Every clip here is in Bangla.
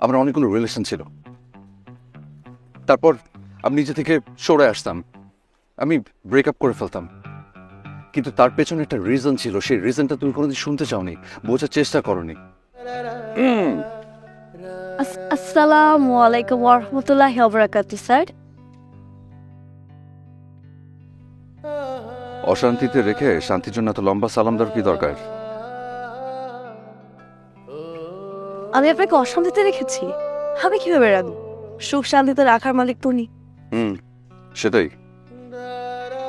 আমার অনেকগুলো রিলেশন ছিল। তারপর আমি নিজে থেকে সরে আসতাম, আমি ব্রেকআপ করে ফেলতাম। কিন্তু তার পেছনে একটা রিজন ছিল, সেই রিজনটা তুমি কোনোদিন শুনতে চাওনি, বোঝার চেষ্টা করনি। আসসালামু আলাইকুম ওয়া রাহমাতুল্লাহি ওয়া বারাকাতুহু স্যার। অশান্তিতে রেখে শান্তির জন্য এত লম্বা সালাম দেওয়ার কি দরকার? আমি আপনাকে অশান্তিতে রেখেছি? আমি কিভাবে রাখবো? সুখ শান্তিতে রাখার মালিক তো উনি। সেটাই।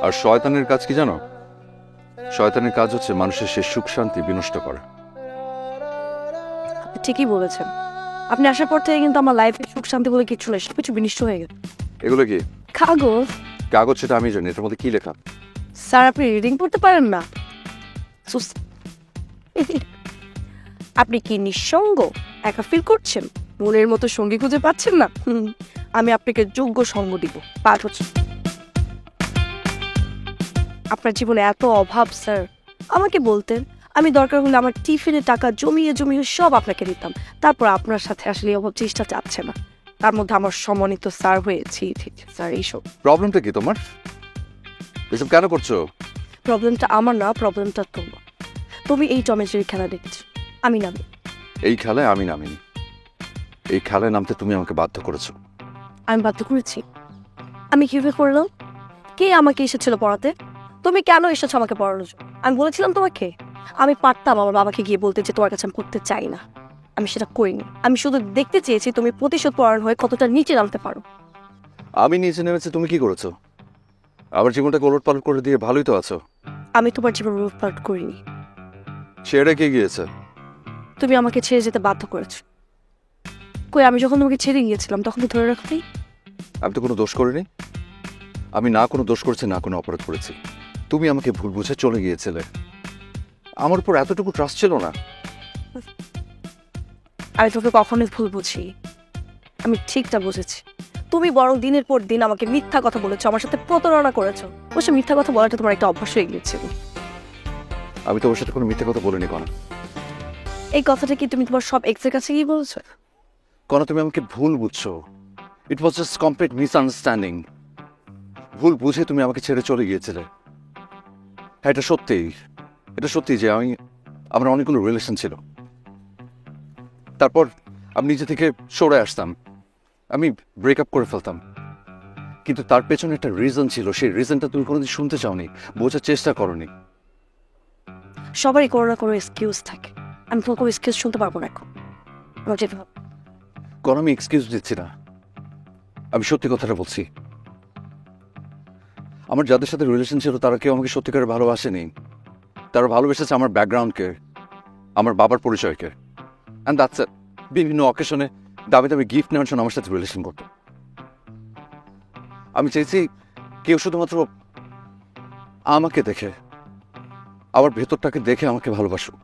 আর শয়তানের কাজ কি জানো? শয়তানের কাজ হচ্ছে মানুষের সে সুখ শান্তি বিনষ্ট করা। আপনি ঠিকই বলেছেন। আপনি আসার পর থেকে কিন্তু আমার লাইফে সুখ শান্তি বলে কিছু নেই, সবকিছু বিনষ্ট হয়ে গেছে। এগুলো কি কাগজ? কাগজ? সেটা আমি জানি, এটার মধ্যে কি লেখা? স্যার আপনি রিডিং পড়তে পারেন না? আপনি কি নিঃসঙ্গ, একা ফিল করছেন, মনের মতো সঙ্গী খুঁজে পাচ্ছেন না? আমি আপনাকে যোগ্য সঙ্গ দিব। পাঠ হচ্ছে আপনার জীবনে এত অভাব স্যার, আমাকে বলতেন, আমি দরকার হলে আমার টিফিনে টাকা জমিয়ে জমিয়ে সব আপনাকে দিতাম। তারপর আপনার সাথে আসলে অভাব চেষ্টা চাচ্ছে না, তার মধ্যে আমার সম্মানিত স্যার হয়েছি। ঠিক স্যার, এইসব প্রবলেমটা কি তোমার? এসব কেন করছো? প্রবলেমটা আমার না, প্রবলেমটা তোমার। তুমি এই টমেজের খেলা দেখছো, আমি নামি। এই খেলায় আমি নামিনি, এই খেলায় নামতে তুমি আমাকে বাধ্য করেছো। আমি বাধ্য করেছি? আমি কিভাবে করলাম? কে আমাকে এসেছিল পড়াতে? তুমি কেন এসেছো আমাকে পড়ানোর জন্য? আমি বলেছিলাম তোমাকে? আমি পারতাম আমার বাবাকে গিয়ে বলতে যে তোমার কাছে আমি পড়তে চাই না, আমি সেটা করিনি। আমি শুধু দেখতে চেয়েছি তুমি প্রতিশোধ পরায়ণ হয়ে কতটা নিচে নামতে পারো। আমি নিচে নেমেছি, তুমি কি করেছো? আমার জীবনটাকে ওলটপালট করে দিয়ে ভালোই তো আছো। আমি তোমার জীবন লুটপাট করিনি। ছেড়ে কে গিয়েছে? তুমি আমাকে ছেড়ে যেতে বাধ্য করেছো। কই, আমি যখন তোমাকে ছেড়ে গিয়েছিলাম তখন তো ধরে রাখতেই। আমি তো কোনো দোষ করিনি। আমি না কোনো দোষ করেছি, না কোনো অপরাধ করেছি। তুমি আমাকে ভুল বুঝে চলে গিয়েছিলে। আমার উপর এতটুকু ট্রাস্ট ছিল না। আমি তোকে কখনোই ভুল বুঝি, আমি ঠিকটা বুঝেছি। তুমি বরং দিনের পর দিন আমাকে মিথ্যা কথা বলেছো, আমার সাথে প্রতারণা করেছো। অবশ্য মিথ্যা কথা বলাটা তোমার একটা অভ্যাস হয়ে গিয়েছিল। আমি তোমার সাথে কোনো মিথ্যে কথা বলিনি কনা। এই কথাটা কি তুমি তোমার সব এক্সের কাছে গিয়ে বলছো? কনা, তুমি আমাকে ভুল বুঝছো। ইট ওয়াজ জাস্ট কমপ্লিট মিসআন্ডারস্ট্যান্ডিং। ভুল বুঝে তুমি আমাকে ছেড়ে চলে গিয়েছিলে। হ্যাঁ, এটা সত্যি, এটা সত্যি যে আমার অনেকগুলো রিলেশন ছিল। তারপর আমি নিজে থেকে সরে আসতাম, আমি ব্রেকআপ করে ফেলতাম। কিন্তু তার পেছনে একটা রিজন ছিল, সেই রিজনটা তুমি কোনোদিন শুনতে চাওনি, বোঝার চেষ্টা করনি। সবারই কোনো না কোনো এক্সকিউজ থাকে, আমি তোমার কোনো এক্সকিউজ শুনতে পারবো না এখন। আমার যেতে হবে। কারণ আমি এক্সকিউজ দিচ্ছি না, আমি সত্যি কথাটা বলছি। আমার যাদের সাথে রিলেশন ছিল তারা কেউ আমাকে সত্যিকারে ভালোবাসেনি। তারা ভালোবেসেছে আমার ব্যাকগ্রাউন্ডকে, আমার বাবার পরিচয়কে, অ্যান্ড দ্যাটস ইট। বিভিন্ন অকেশনে দামি দামি গিফট নেওয়ার জন্য আমার সাথে রিলেশন করতো। আমি চাইছি কেউ শুধুমাত্র আমাকে দেখে, আমার ভেতরটাকে দেখে আমাকে ভালোবাসুক।